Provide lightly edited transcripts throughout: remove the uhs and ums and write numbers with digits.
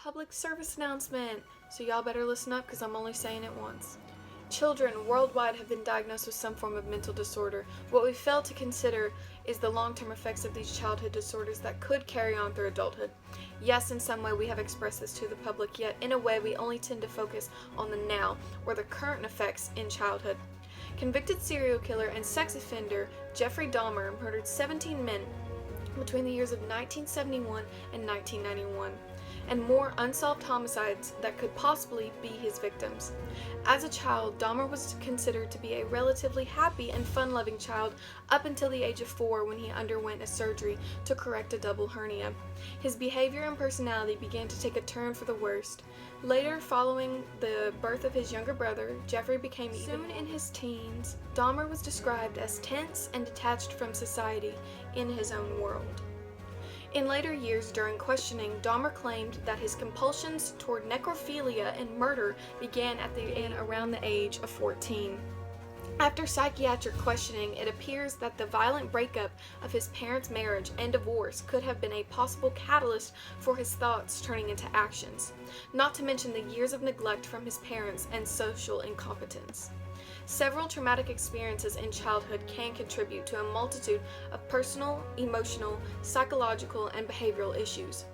public service announcement, so y'all better listen up because I'm only saying it once. Children worldwide have been diagnosed with some form of mental disorder. What we fail to consider is the long-term effects of these childhood disorders that could carry on through adulthood. Yes, in some way we have expressed this to the public, yet in a way we only tend to focus on the now, or the current effects in childhood. Convicted serial killer and sex offender Jeffrey Dahmer murdered 17 men between the years of 1971 and 1991, and more unsolved homicides that could possibly be his victims. As a child, Dahmer was considered to be a relatively happy and fun-loving child up until the age of 4 when he underwent a surgery to correct a double hernia. His behavior and personality began to take a turn for the worst. Later, following the birth of his younger brother, Jeffrey became soon in his teens. Dahmer was described as tense and detached from society in his own world. In later years, during questioning, Dahmer claimed that his compulsions toward necrophilia and murder began around the age of 14. After psychiatric questioning, it appears that the violent breakup of his parents' marriage and divorce could have been a possible catalyst for his thoughts turning into actions, not to mention the years of neglect from his parents and social incompetence. Several traumatic experiences in childhood can contribute to a multitude of personal, emotional, psychological, and behavioral issues.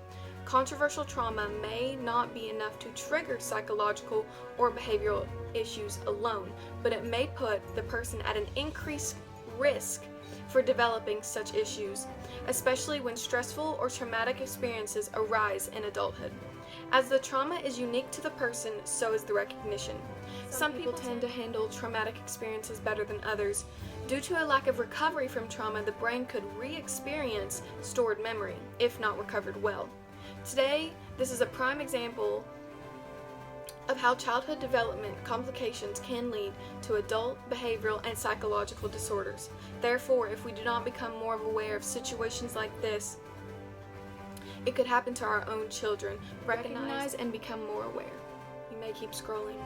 Controversial trauma may not be enough to trigger psychological or behavioral issues alone, but it may put the person at an increased risk for developing such issues, especially when stressful or traumatic experiences arise in adulthood. As the trauma is unique to the person, so is the recognition. Some people tend to handle traumatic experiences better than others. Due to a lack of recovery from trauma, the brain could re-experience stored memory, if not recovered well. Today, this is a prime example of how childhood development complications can lead to adult behavioral and psychological disorders. Therefore, if we do not become more aware of situations like this, it could happen to our own children. Recognize and become more aware. You may keep scrolling.